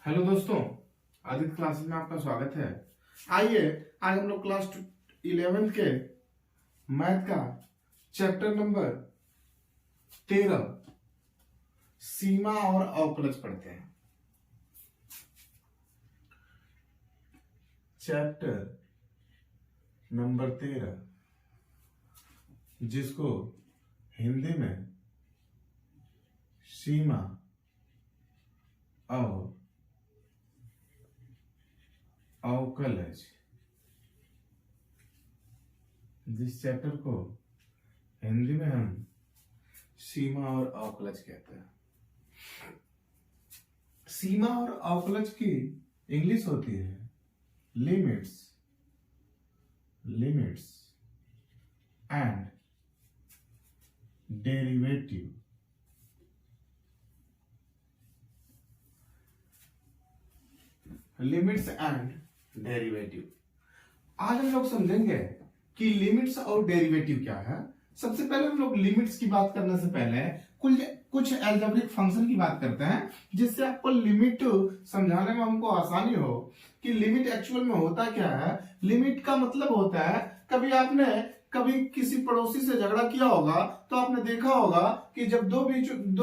Hello दोस्तों, Aditya classes में आपका स्वागत है। आइए आज हम लोग क्लास 11 के मैथ का चैप्टर नंबर 13 सीमा और अवकलज पढ़ते हैं। चैप्टर नंबर 13 जिसको हिंदी में सीमा और अवकलज, जिस चैप्टर को हिंदी में हम सीमा और अवकलज कहते हैं। सीमा और अवकलज की इंग्लिश होती है limits and derivative. Limits and derivative. आज हम लोग समझेंगे कि लिमिट्स और डेरिवेटिव क्या है। सबसे पहले हम लोग लिमिट्स की बात करने से पहले कुछ अलजेब्रिक फंक्शन की बात करते हैं, जिससे आपको लिमिट समझाने में हमको आसानी हो कि लिमिट एक्चुअल में होता क्या है। लिमिट का मतलब होता है, कभी किसी पड़ोसी से झगड़ा किया होगा तो आपने देखा होगा कि जब दो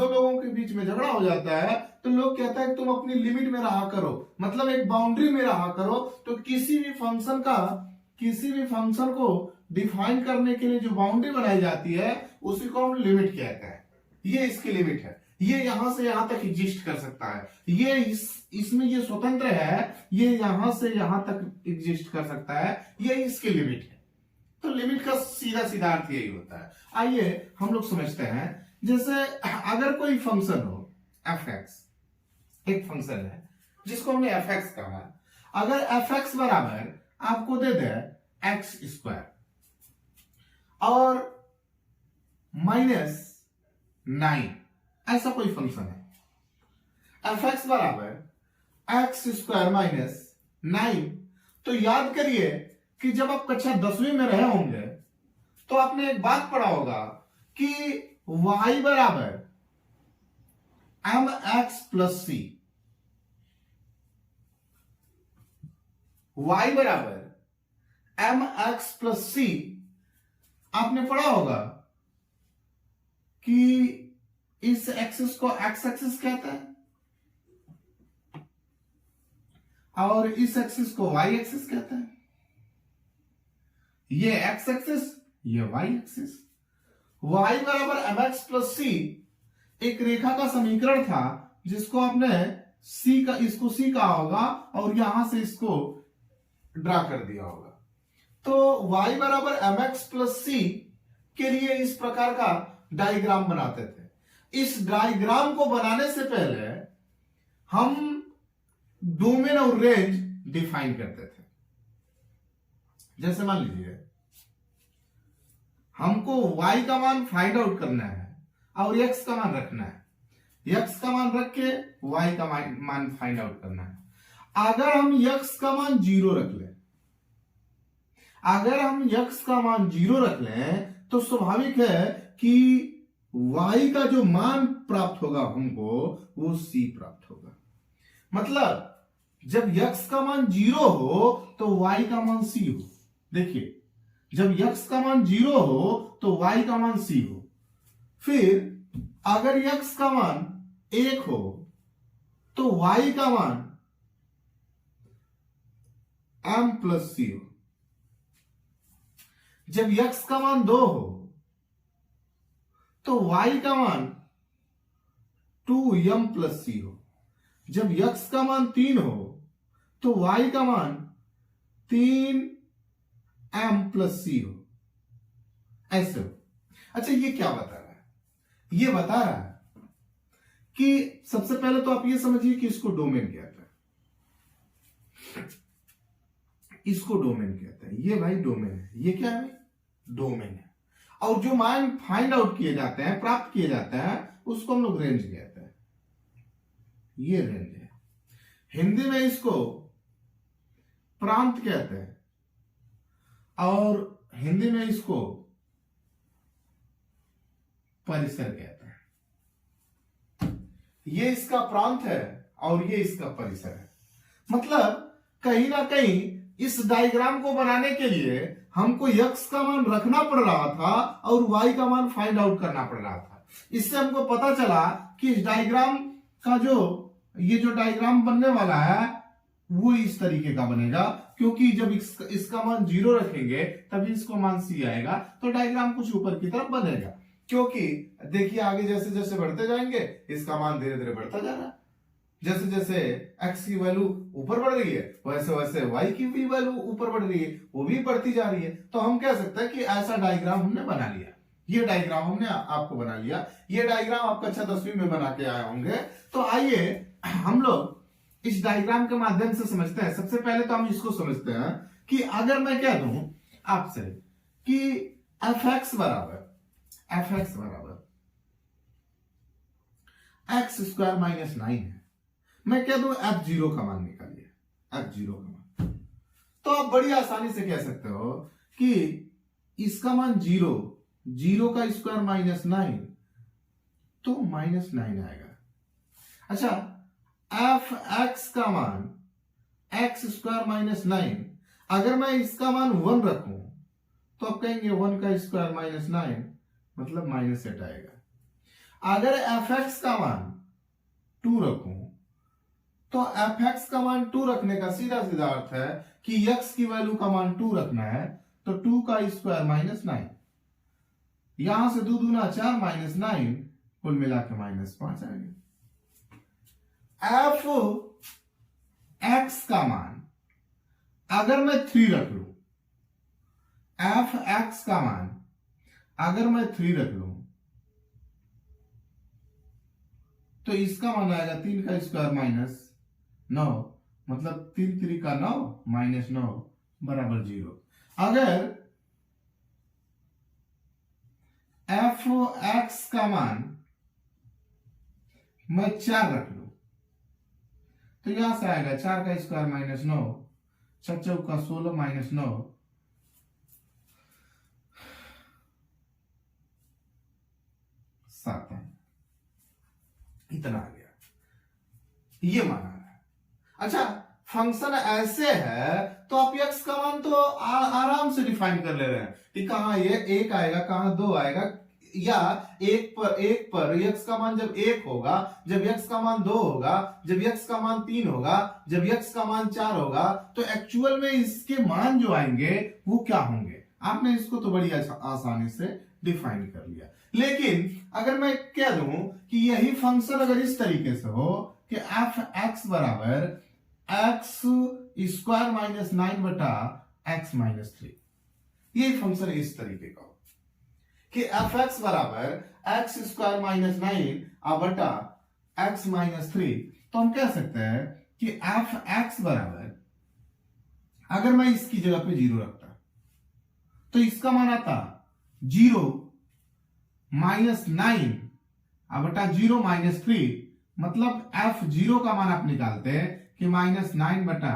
लोगों के बीच में झगड़ा हो जाता है तो लोग कहता है तुम अपनी लिमिट में रहा करो, मतलब एक बाउंड्री में रहा करो। तो किसी भी फंक्शन को डिफाइन करने के लिए जो बाउंड्री बनाई जाती है उसी को हम लिमिट कहते हैं। ये इसकी लिमिट है, ये यहां से यहां तक एग्जिस्ट कर सकता है, ये इसमें ये स्वतंत्र है, ये यहां से यहां तक एग्जिस्ट कर सकता है, ये इसकी लिमिट है। तो लिमिट का सीधा सीधा अर्थ यही होता है। आइए हम लोग समझते हैं। जैसे अगर कोई फंक्शन हो एफ एक्स, एक फंक्शन है जिसको हमने एफ एक्स कहा। अगर एफ एक्स बराबर आपको दे दे एक्स स्क्वायर और -9, ऐसा कोई फंक्शन है एफ एक्स बराबर एक्स स्क्वायर -9, तो याद करिए कि जब आप कक्षा 10वीं में रहे होंगे तो आपने एक बात पढ़ा होगा कि y बराबर mx प्लस सी, y बराबर mx प्लस सी। आपने पढ़ा होगा कि इस एक्सिस को एक्स एक्सिस कहते हैं और इस एक्सिस को वाई एक्सिस कहते हैं। ये एक्स एक्सिस, ये वाई एक्सिस। y बराबर mx प्लस सी एक रेखा का समीकरण था जिसको आपने इसको सी कहा होगा और यहां से इसको ड्रा कर दिया होगा। तो y बराबर mx प्लस सी के लिए इस प्रकार का डायग्राम बनाते थे। इस डायग्राम को बनाने से पहले हम डोमेन और रेंज डिफाइन करते थे। जैसे मान लीजिए हमको y का मान फाइंड आउट करना है और x का मान रखना है। x का मान रख के y का मान फाइंड आउट करना है। अगर हम x का मान 0 रख लें, तो स्वाभाविक है कि y का जो मान प्राप्त होगा हमको वो c प्राप्त होगा। मतलब जब x का मान 0 हो तो y का मान c हो। देखिए, जब x का मान 0 हो तो y का मान c हो। फिर अगर x का मान 1 हो तो y का मान m प्लस c हो। जब x का मान 2 हो तो y का मान 2m प्लस c हो। जब x का मान 3 हो तो y का मान 3m प्लस c हो। ऐसे हो। अच्छा, ये क्या बता रहा है? ये बता रहा है कि सबसे पहले तो आप ये समझिए कि इसको डोमेन कहता है। इसको डोमेन कहता है। ये भाई डोमेन है। ये क्या है? डोमेन है। और जो मान फाइंड आउट किए जाते हैं, प्राप्त किए जाते हैं, उसको हम लोग रेंज कहते हैं। ये रेंज है। हिंदी में इसको प्रांत कहते हैं और हिंदी में इसको परिसर कहते हैं। ये इसका प्रांत है और ये इसका परिसर है। मतलब कहीं ना कहीं इस डायग्राम को बनाने के लिए हमको x का मान रखना पड़ रहा था और y का मान फाइंड आउट करना पड़ रहा था। इससे हमको पता चला कि इस डायग्राम का ये जो डायग्राम बनने वाला है वो इस तरीके का बनेगा, क्योंकि जब इसका मान 0 रखेंगे तभी इसको मान c आएगा, तो डायग्राम कुछ ऊपर की तरफ बनेगा। क्योंकि देखिए आगे जैसे जैसे बढ़ते जाएंगे इसका मान धीरे धीरे बढ़ता जा रहा है। जैसे जैसे x की वैल्यू ऊपर बढ़ रही है वैसे वैसे y की भी वैल्यू ऊपर बढ़ रही है, वो भी बढ़ती जा रही है। तो हम कह सकते हैं कि ऐसा डायग्राम हमने बना लिया। ये डायग्राम हमने आपको बना लिया। ये डायग्राम आप कक्षा 10वीं में बना के आए होंगे। तो आइए हम लोग इस डायग्राम के माध्यम से समझते हैं। सबसे पहले तो हम इसको समझते हैं कि अगर मैं कह दूं आपसे कि fx बराबर x स्क्वायर माइनस 9 है, मैं कह दूं f0 का मान निकालिए, f0 का मान, तो आप बड़ी आसानी से कह सकते हो कि इसका मान 0 का स्क्वायर माइनस 9, तो माइनस 9 आएगा। अच्छा, एफ एक्स का मान एक्स स्क्वायर माइनस 9, अगर मैं इसका मान 1 रखूं तो आप कहेंगे 1 का स्क्वायर माइनस 9 मतलब माइनस 8 आएगा। अगर एफ एक्स का मान 2 रखूं तो एफ एक्स का मान 2 रखने का सीधा सीधा अर्थ है कि एक्स की वैल्यू का मान 2 रखना है, तो 2 का स्क्वायर माइनस 9, यहां से 2 दूना 4 माइनस 9, कुल मिला के माइनस 5 आएगा। एफ एक्स का मान अगर मैं 3 रख लू, एफ एक्स का मान अगर मैं 3 रख लू तो इसका मान आएगा 3 का स्क्वायर माइनस 9, मतलब 3 3 का 9 माइनस 9 बराबर 0। अगर एफ एक्स का मान मैं 4 रख लू तो यहां से आएगा 4 का स्क्वायर माइनस 9, 4 चौका 16 माइनस 9, 7 इतना आ गया, ये माना है। अच्छा, फंक्शन ऐसे है तो आप x का मान तो आराम से डिफाइन कर ले रहे हैं कि कहां ये 1 आएगा, कहां 2 आएगा, या एक पर x का मान जब 1 होगा, जब x का मान 2 होगा, जब x का मान 3 होगा, जब x का मान 4 होगा, तो एक्चुअल में इसके मान जो आएंगे वो क्या होंगे। आपने इसको तो बड़ी आसानी से डिफाइन कर लिया। लेकिन अगर मैं कह दूं कि यही फंक्शन अगर इस तरीके से हो कि एफ एक्स बराबर एक्स स्क्वायर माइनस 9 बटा एक्स माइनस 3, यही फंक्शन इस तरीके का हो कि एफ एक्स बराबर एक्स स्क्वायर माइनस 9 बटा एक्स माइनस 3, तो हम कह सकते हैं कि एफ एक्स बराबर, अगर मैं इसकी जगह पे 0 रखता तो इसका मान आता 0 माइनस 9 बटा 0 माइनस 3, मतलब f0 का मान आप निकालते हैं कि माइनस 9 बटा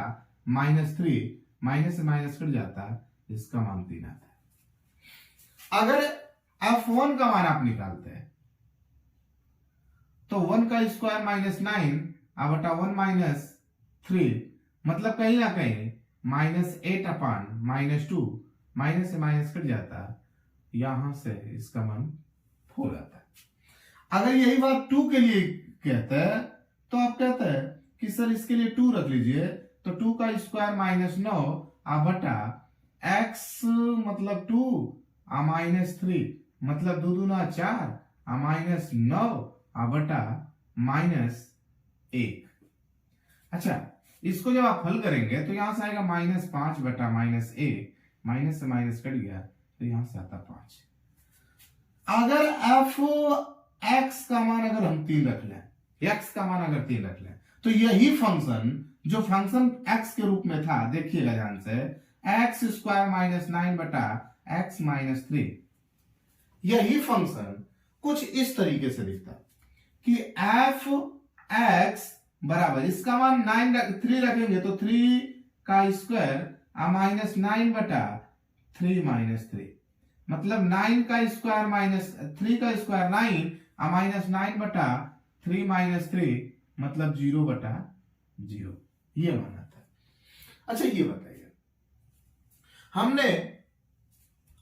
माइनस 3, माइनस से माइनस कट जाता है, इसका मान 3 आता है। अगर f1 का मान आप निकालते हैं तो 1 का स्क्वायर माइनस 9 बटा 1 माइनस 3, मतलब कहीं ना कहीं माइनस 8 अपान माइनस 2, माइनस से माइनस कट जाता है, यहां से इसका मान 4 आता है। अगर यही बात 2 के लिए कहते हैं तो आप कहते हैं कि सर इसके लिए 2 रख लीजिए, तो 2 का स्क्वायर माइनस 9 बटा x मतलब 2 माइनस 3, मतलब 2 दूना 4 माइनस 9 बटा माइनस 1। अच्छा, इसको जब आप हल करेंगे तो यहां से आएगा माइनस 5 बटा माइनस 1, माइनस से माइनस कट गया तो यहां से आता 5। अगर एफ एक्स का मान अगर हम 3 रख लें, एक्स का मान अगर 3 रख लें, तो यही फंक्शन जो फंक्शन एक्स के रूप में था, देखिएगा ध्यान से, एक्स स्क्वायर माइनस 9 बटा एक्स माइनस 3, यही फंक्शन कुछ इस तरीके से दिखता कि एफ एक्स बराबर, इसका मान 3 रखेंगे तो 3 का स्क्वायर माइनस 9 बटा 3 माइनस 3, मतलब 9 का स्क्वायर माइनस 3 का स्क्वायर 9 माइनस 9 बटा 3 माइनस 3, मतलब 0/0 ये मान आता है। अच्छा ये बताइए,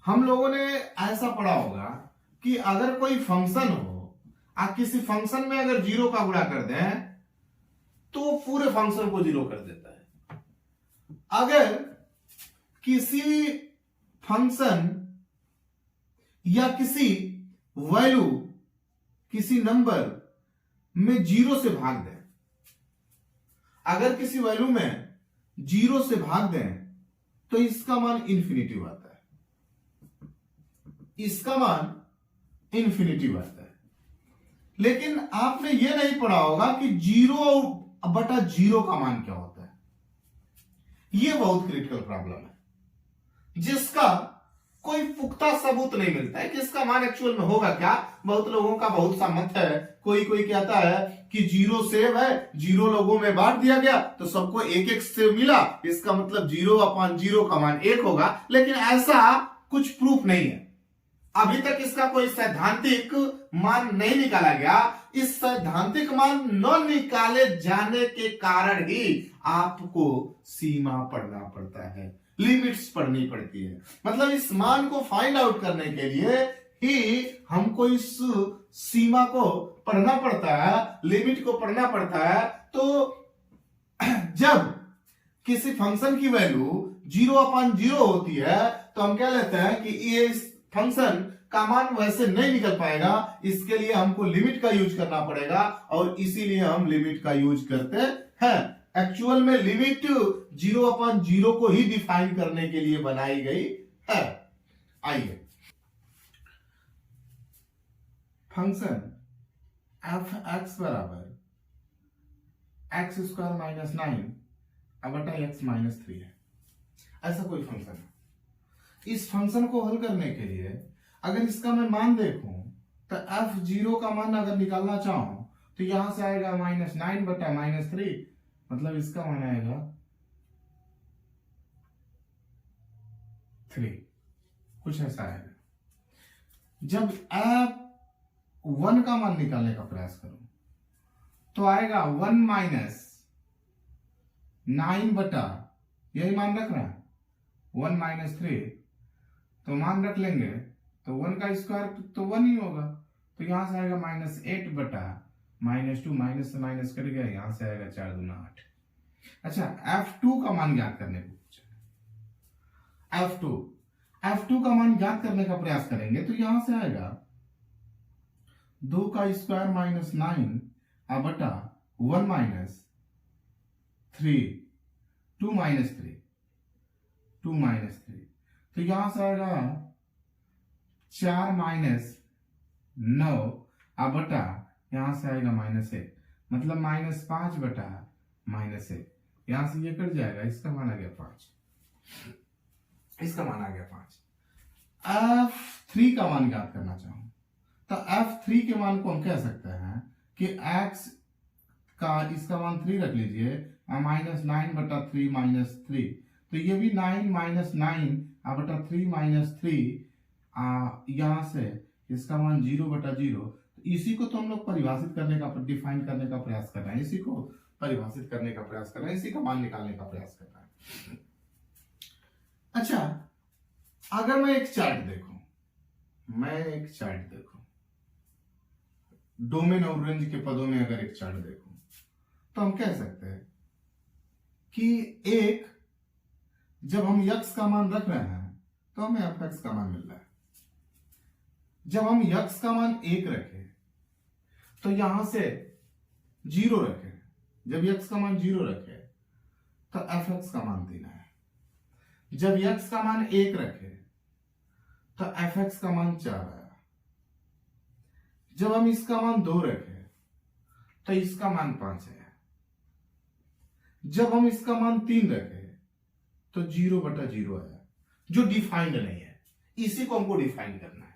हम लोगों ने ऐसा पढ़ा होगा कि अगर कोई फंक्शन हो, आप किसी फंक्शन में अगर 0 का गुणा कर दें तो पूरे फंक्शन को 0 कर देता है। अगर किसी फंक्शन या किसी वैल्यू, किसी नंबर में 0 से भाग दें, अगर किसी वैल्यू में 0 से भाग दें तो इसका मान इन्फिनिटिव आता है, इसका मान इन्फिनिटिव आता है। लेकिन आपने यह नहीं पढ़ा होगा कि 0/0 का मान क्या होता है। यह बहुत क्रिटिकल प्रॉब्लम है जिसका कोई पुख्ता सबूत नहीं मिलता है कि इसका मान एक्चुअल में होगा क्या। बहुत लोगों का बहुत सा मत है, कोई कहता है कि 0 सेव है, 0 लोगों में बांट दिया गया तो सबको 1-1 सेव मिला, इसका मतलब 0/0 का मान 1 होगा। लेकिन ऐसा कुछ प्रूफ नहीं है, अभी तक इसका कोई सैद्धांतिक मान नहीं निकाला गया। इस सैद्धांतिक मान न निकाले जाने के कारण ही आपको सीमा पढ़ना पड़ता है, लिमिट्स पढ़नी पड़ती है। मतलब इस मान को फाइंड आउट करने के लिए ही हमको इस सीमा को पढ़ना पड़ता है, लिमिट को पढ़ना पड़ता है। तो जब किसी फंक्शन की वैल्यू 0/0 होती है तो हम क्या लेते हैं कि ये इस फंक्शन का मान वैसे नहीं निकल पाएगा, इसके लिए हमको लिमिट का यूज करना पड़ेगा और इसीलिए हम लिमिट का यूज करते हैं। एक्चुअल में लिमिट 0/0 को ही डिफाइन करने के लिए बनाई गई है। आइए, फंक्शन f(x) बराबर x² - 9/x-3 है। ऐसा कोई फंक्शन है। इस फंक्शन को हल करने के लिए अगर इसका मैं मान देखूं तो f(0) का मान अगर निकालना चाहूं तो यहां से आएगा -9/-3, मतलब इसका मान आएगा 3, कुछ ऐसा आएगा। जब f(1) का मान निकालने का प्रयास करूं तो आएगा 1 - 9, यही मान रख रहा है 1 - 3, तो मान रख लेंगे तो 1 का स्क्वायर तो 1 ही होगा, तो यहां से आएगा -8/-2, माइनस से माइनस कट गया, यहां से आएगा 4 दूना 8। अच्छा, f2 का मान ज्ञात करने को पूछा। f2 का मान ज्ञात करने का प्रयास करेंगे तो यहां से आएगा 2 का स्क्वायर -9/1 - 3, 2 - 3, तो यहां से आएगा 4 - 9/, यहां से आएगा -1, मतलब -5/-1, यहां से ये कट जाएगा, इसका मान आ गया 5, इसका मान आ गया 5। f3 का मान ज्ञात करना चाहूं तो f3 के मान को हम कह सकते हैं कि x का इसका मान 3 रख लीजिए, -9/3 - 3, तो ये भी 9 - 9/3 - 3, यहां से इसका मान 0/0। इसी को तो हम लोग परिभाषित करने का, डिफाइन करने का प्रयास कर रहे हैं, इसी को परिभाषित करने का प्रयास कर रहे हैं, इसी का मान निकालने का प्रयास कर रहे हैं। अच्छा, अगर मैं एक चार्ट देखूं, डोमेन और रेंज के पदों में अगर एक चार्ट देखूं तो हम कह सकते हैं कि एक, जब हम x का मान रख रहे हैं तो हमें fx का मान मिल रहा है। जब हम x का मान 1 रखें तो यहां से 0 रखें, जब x का मान 0 रखें तो fx का मान 3 है। जब x का मान 1 रखें तो fx का मान 4 है। जब हम इसका मान 2 रखें तो इसका मान 5 है। जब हम इसका मान 3 रखें तो 0/0 है, जो डिफाइंड नहीं है, इसी को हमको डिफाइन करना है।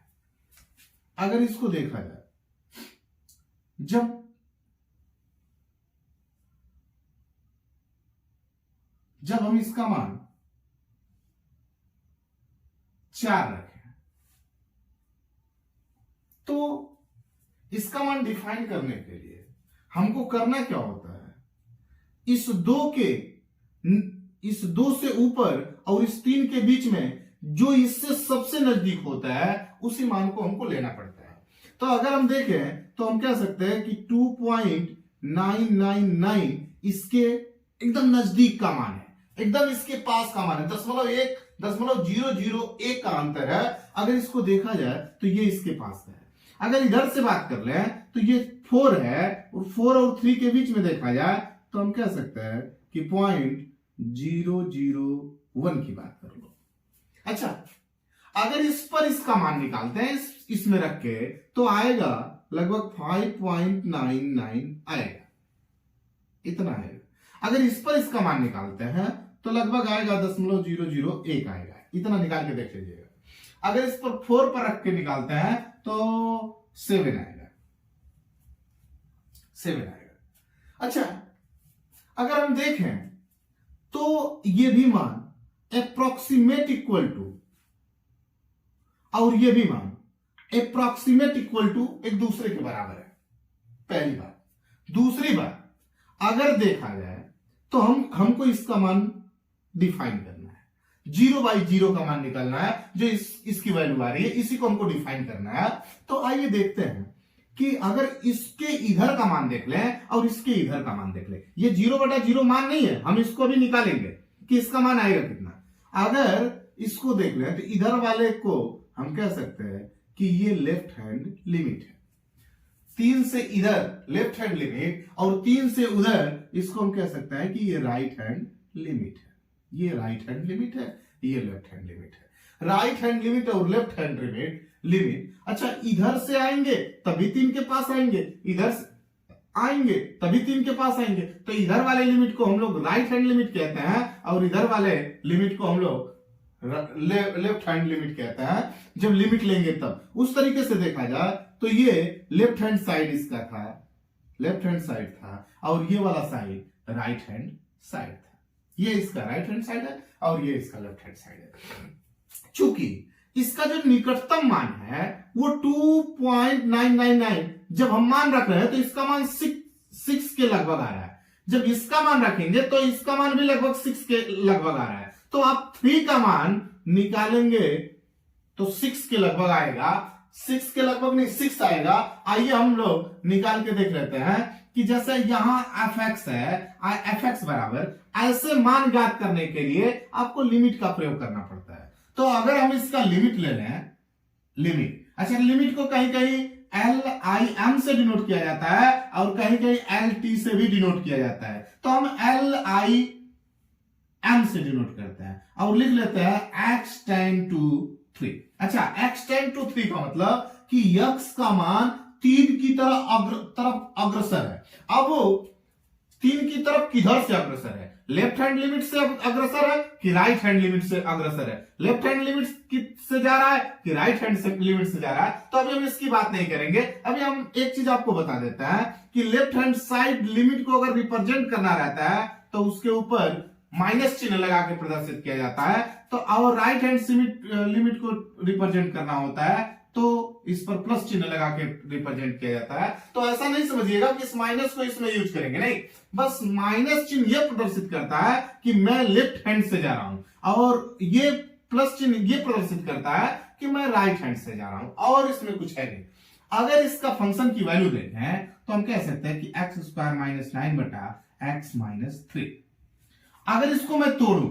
अगर इसको देखा जाए, जब हम इसका मान 4 रखें तो इसका मान डिफाइन करने के लिए हमको करना क्या होता है, इस दो से ऊपर और इस 3 के बीच में जो इससे सबसे नजदीक होता है उसी मान को हमको लेना पड़ता है। तो अगर हम देखें तो हम कह सकते हैं कि 2.999 इसके एकदम नजदीक का मान है, एकदम इसके पास का मान है, 0.001 का अंतर है। अगर इसको देखा जाए तो ये इसके पास है। अगर इधर से बात कर ले तो ये 4 है और 4 और 3 के बीच में देखा जाए तो हम कह सकते हैं कि 0.001 की बात कर लो। अच्छा, अगर इस पर इसका मान निकालते हैं इसमें रख के तो आएगा लगभग 5.99 आएगा, इतना आएगा। अगर इस पर इसका मान निकालते हैं तो लगभग आएगा 0.001 आएगा, इतना निकाल के देख लीजिएगा। अगर इस पर 4 पर रख के निकालते हैं तो 7 आएगा, 7 आएगा। अच्छा, अगर हम देखें तो ये भी मान अप्रोक्सीमेट इक्वल टू और ये भी मान अप्रोक्सीमेट इक्वल टू एक दूसरे के बराबर है, पहली बात। दूसरी बात, अगर देखा जाए तो हमको इसका मान डिफाइन करना है, 0/0 का मान निकालना है, जो इसकी वैल्यू आ रही है इसी को हमको डिफाइन करना है। तो आइए देखते हैं कि अगर इसके इधर का मान देख लें और इसके इधर का मान देख लें, ये 0/0 मान नहीं है, हम इसको भी निकालेंगे कि इसका मान आएगा कितना। अगर इसको देख लें तो इधर वाले को हम कह सकते हैं कि ये लेफ्ट हैंड लिमिट है, 3 से इधर लेफ्ट हैंड लिमिट और 3 से उधर इसको हम कह सकते हैं कि ये राइट हैंड लिमिट है। ये राइट हैंड लिमिट है, ये लेफ्ट हैंड लिमिट है। राइट हैंड लिमिट और लेफ्ट हैंड लिमिट। अच्छा, इधर से आएंगे तभी 3 के पास आएंगे, इधर से आएंगे तभी 3 के पास आएंगे। तो इधर वाले लिमिट को हम लोग राइट हैंड लिमिट कहते हैं और इधर वाले लिमिट को हम लोग लेफ्ट हैंड लिमिट कहते हैं। जब लिमिट लेंगे तब उस तरीके से देखा जाए तो ये लेफ्ट हैंड साइड इसका था, लेफ्ट हैंड साइड था, और ये वाला साइड राइट हैंड साइड था। ये इसका राइट हैंड साइड है और ये इसका लेफ्ट हैंड साइड है। चूंकि इसका जो निकटतम मान है वो 2.999, जब हम मान रख रहे हैं तो इसका मान 6 के लगभग आ रहा है। जब इसका मान रखेंगे तो इसका मान भी लगभग 6 के लगभग आ रहा है। तो आप 3 का मान निकालेंगे तो 6 के लगभग आएगा, 6 के लगभग नहीं 6 आएगा। आइए हम लोग निकाल के देख लेते हैं कि जैसे यहां fx है, fx बराबर, ऐसे मान ज्ञात करने के लिए आपको लिमिट का प्रयोग करना पड़ता है। तो अगर हम इसका लिमिट ले लें, लिमिट, अच्छा, लिमिट को कहीं कहीं LIM से डिनोट किया जाता है और कहीं कहीं LT से भी डिनोट किया जाता है। तो हम LIM से डिनोट करते हैं और लिख लेते हैं x टेंड टू 3। अच्छा, x टेंड टू 3 का मतलब कि x का मान 3 की तरफ अग्रसर है। अब 3 की तरफ किधर से अग्रसर है? लेफ्ट हैंड लिमिट से अग्रसर है कि राइट हैंड लिमिट से अग्रसर है? लेफ्ट हैंड लिमिट से जा रहा है कि राइट हैंड लिमिट से जा रहा है? तो अभी हम इसकी बात नहीं करेंगे। अभी हम एक चीज आपको बता देते हैं कि लेफ्ट हैंड साइड लिमिट को अगर रिप्रेजेंट करना रहता है तो उसके ऊपर माइनस चिन्ह लगा के प्रदर्शित किया जाता है। तो और राइट हैंड लिमिट को रिप्रेजेंट करना होता है तो इस पर प्लस चिन्ह लगा के रिप्रेजेंट किया जाता है। तो ऐसा नहीं समझिएगा कि इस माइनस को इसमें यूज करेंगे, नहीं, बस माइनस चिन्ह यह प्रदर्शित करता है कि मैं लेफ्ट हैंड से जा रहा हूं और ये प्लस चिन्ह यह प्रदर्शित करता है कि मैं राइट हैंड से जा रहा हूं, और इसमें कुछ है नहीं। अगर इसका फंक्शन की वैल्यू देखें तो हम कह सकते हैं कि x² - 9 बटा x - 3। अगर इसको मैं तोड़ूं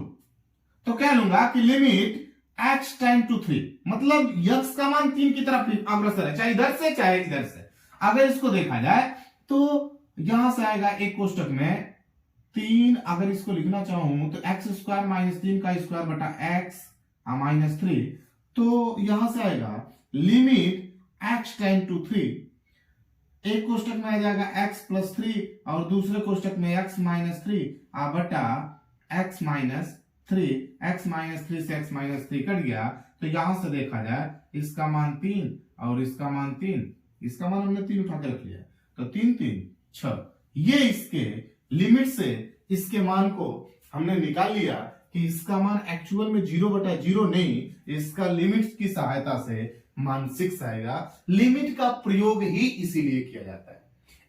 तो क्या लूंगा कि लिमिट x टेंड टू 3, मतलब x का मान 3 की तरफ अग्रसर है, चाहे इधर से चाहे इधर से। अगर इसको देखा जाए तो यहां से आएगा एक कोष्टक में 3, अगर इसको लिखना चाहूं तो x² - 3 का स्क्वायर बटा x - 3, तो यहां से आएगा लिमिट x टेंड टू 3, एक कोष्टक में आ जाएगा x + 3 और दूसरे कोष्टक में x - 3 बटा x - 3, x - 3 से x - 3 कट गया। तो यहां से देखा जाए इसका मान 3 और इसका मान 3, इसका मान हमने 3 उठा के रख लिया, तो 3 3 6, ये इसके लिमिट से इसके मान को हमने निकाल लिया कि इसका मान एक्चुअल में 0/0 नहीं, इसका लिमिट की सहायता से मान 6 आएगा। लिमिट का प्रयोग ही इसीलिए किया जाता है,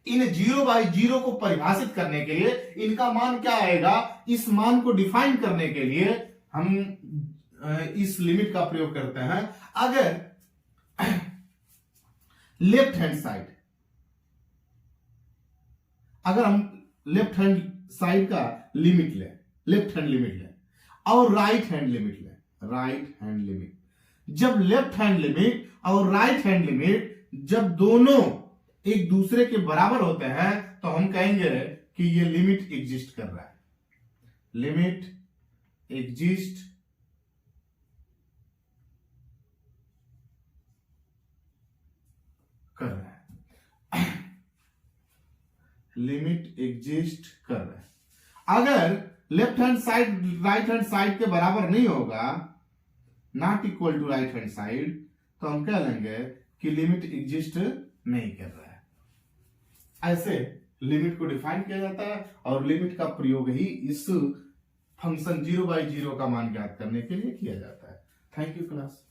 इन 0/0 को परिभाषित करने के लिए इनका मान क्या आएगा, इस मान को डिफाइन करने के लिए हम इस लिमिट का प्रयोग करते हैं। अगर लेफ्ट हैंड साइड, अगर हम लेफ्ट हैंड साइड का लिमिट लें, लेफ्ट हैंड लिमिट लें और राइट हैंड लिमिट लें, राइट हैंड लिमिट, जब लेफ्ट हैंड लिमिट और राइट हैंड लिमिट जब दोनों एक दूसरे के बराबर होते हैं तो हम कहेंगे कि ये लिमिट एग्जिस्ट कर रहा है, लिमिट एग्जिस्ट कर रहा है, लिमिट एग्जिस्ट कर रहा है। अगर left hand side right hand side के बराबर नहीं होगा, not equal to right hand side, तो हम कह लेंगे कि लिमिट एग्जिस्ट नहीं कर रहा है। ऐसे लिमिट को डिफाइन किया जाता है और लिमिट का प्रयोग ही इस फंक्शन 0/0 का मान ज्ञात करने के लिए किया जाता है। Thank you class.